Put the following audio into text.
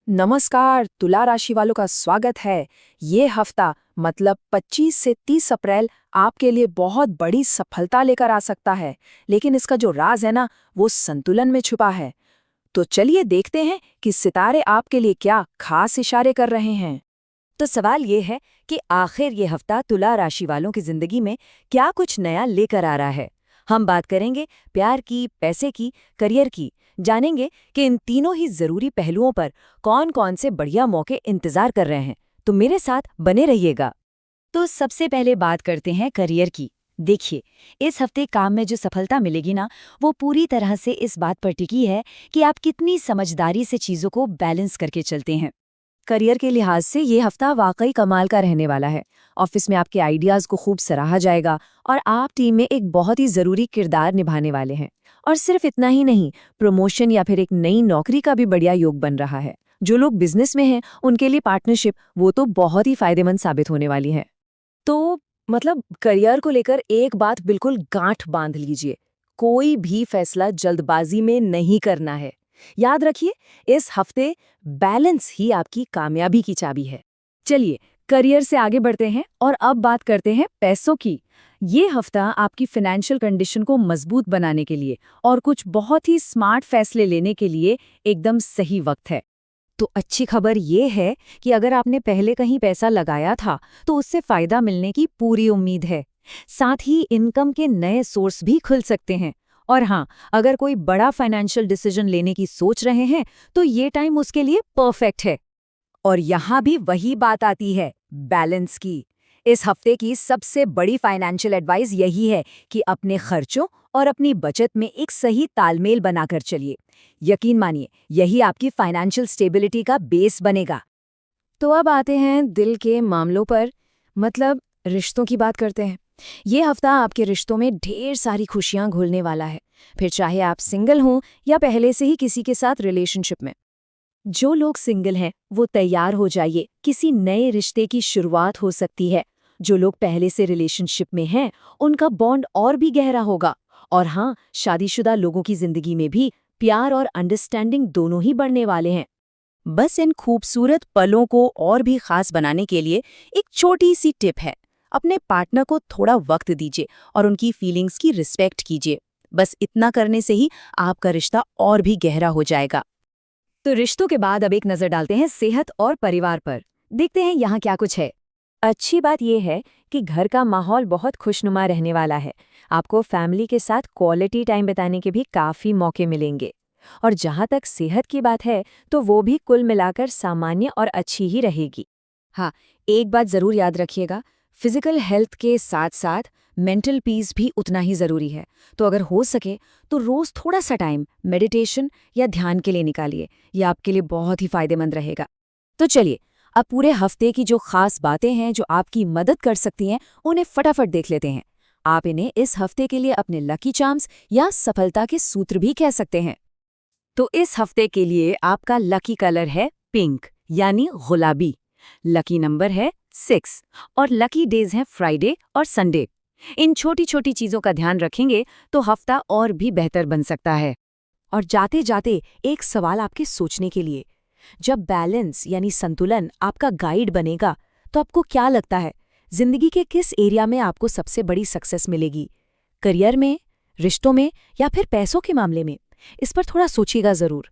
नमस्कार तुला राशि वालों का स्वागत है। ये हफ्ता मतलब 25 से 30 अप्रैल आपके लिए बहुत बड़ी सफलता लेकर आ सकता है, लेकिन इसका जो राज है ना, वो संतुलन में छुपा है। तो चलिए देखते हैं कि सितारे आपके लिए क्या खास इशारे कर रहे हैं। तो सवाल ये है कि आखिर ये हफ्ता तुला राशि वालों की जिंदगी में क्या कुछ नया लेकर आ रहा है। हम बात करेंगे प्यार की, पैसे की, करियर की। जानेंगे कि इन तीनों ही जरूरी पहलुओं पर कौन कौन से बढ़िया मौके इंतजार कर रहे हैं। तो मेरे साथ बने रहिएगा। तो सबसे पहले बात करते हैं करियर की। देखिए, इस हफ्ते काम में जो सफलता मिलेगी ना, वो पूरी तरह से इस बात पर टिकी है कि आप कितनी समझदारी से चीजों को बैलेंस करके चलते हैं। करियर के लिहाज से ये हफ्ता वाकई कमाल का रहने वाला है। ऑफिस में आपके आइडियाज को खूब सराहा जाएगा और आप टीम में एक बहुत ही जरूरी किरदार निभाने वाले हैं। और सिर्फ इतना ही नहीं, प्रमोशन या फिर एक नई नौकरी का भी बढ़िया योग बन रहा है। जो लोग बिजनेस में हैं, उनके लिए पार्टनरशिप वो तो बहुत ही फायदेमंद साबित होने वाली है। तो मतलब करियर को लेकर एक बात बिल्कुल गांठ बांध लीजिए, कोई भी फैसला जल्दबाजी में नहीं करना है। याद रखिए, इस हफ्ते बैलेंस ही आपकी कामयाबी की चाबी है। चलिए करियर से आगे बढ़ते हैं और अब बात करते हैं पैसों की। ये हफ्ता आपकी फाइनेंशियल कंडीशन को मजबूत बनाने के लिए और कुछ बहुत ही स्मार्ट फैसले लेने के लिए एकदम सही वक्त है। तो अच्छी खबर ये है कि अगर आपने पहले कहीं पैसा लगाया था तो उससे फायदा मिलने की पूरी उम्मीद है। साथ ही इनकम के नए सोर्स भी खुल सकते हैं। और हाँ, अगर कोई बड़ा फाइनेंशियल डिसीजन लेने की सोच रहे हैं तो ये टाइम उसके लिए परफेक्ट है। और यहाँ भी वही बात आती है, बैलेंस की। इस हफ्ते की सबसे बड़ी फाइनेंशियल एडवाइस यही है कि अपने खर्चों और अपनी बचत में एक सही तालमेल बनाकर चलिए। यकीन मानिए, यही आपकी फाइनेंशियल स्टेबिलिटी का बेस बनेगा। तो अब आते हैं दिल के मामलों पर, मतलब रिश्तों की बात करते हैं। ये हफ्ता आपके रिश्तों में ढेर सारी खुशियां घुलने वाला है, फिर चाहे आप सिंगल हों या पहले से ही किसी के साथ रिलेशनशिप में। जो लोग सिंगल हैं वो तैयार हो जाइए, किसी नए रिश्ते की शुरुआत हो सकती है। जो लोग पहले से रिलेशनशिप में हैं उनका बॉन्ड और भी गहरा होगा। और हाँ, शादीशुदा लोगों की जिंदगी में भी प्यार और अंडरस्टैंडिंग दोनों ही बढ़ने वाले हैं। बस इन खूबसूरत पलों को और भी खास बनाने के लिए एक छोटी सी टिप है। अपने पार्टनर को थोड़ा वक्त दीजिए और उनकी फीलिंग्स की रिस्पेक्ट कीजिए। बस इतना करने से ही आपका रिश्ता और भी गहरा हो जाएगा। तो रिश्तों के बाद अब एक नजर डालते हैं सेहत और परिवार पर। देखते हैं यहाँ क्या कुछ है। अच्छी बात यह है कि घर का माहौल बहुत खुशनुमा रहने वाला है। आपको फैमिली के साथ क्वालिटी टाइम बिताने के भी काफ़ी मौके मिलेंगे। और जहाँ तक सेहत की बात है, तो वो भी कुल मिलाकर सामान्य और अच्छी ही रहेगी। हाँ, एक बात ज़रूर याद रखिएगा, फिजिकल हेल्थ के साथ साथ मेंटल पीस भी उतना ही ज़रूरी है। तो अगर हो सके तो रोज़ थोड़ा सा टाइम मेडिटेशन या ध्यान के लिए निकालिए। ये आपके लिए बहुत ही फायदेमंद रहेगा। तो चलिए, अब पूरे हफ्ते की जो खास बातें हैं जो आपकी मदद कर सकती हैं, उन्हें फटाफट देख लेते हैं। आप इन्हें इस हफ्ते के लिए अपने लकी चार्म्स या सफलता के सूत्र भी कह सकते हैं। तो इस हफ्ते के लिए आपका लकी कलर है पिंक यानी गुलाबी। लकी नंबर है 6 और लकी डेज हैं फ्राइडे और संडे। इन छोटी छोटी चीजों का ध्यान रखेंगे तो हफ्ता और भी बेहतर बन सकता है। और जाते जाते एक सवाल आपके सोचने के लिए, जब बैलेंस यानी संतुलन आपका गाइड बनेगा तो आपको क्या लगता है, जिंदगी के किस एरिया में आपको सबसे बड़ी सक्सेस मिलेगी? करियर में, रिश्तों में या फिर पैसों के मामले में? इस पर थोड़ा सोचिएगा जरूर।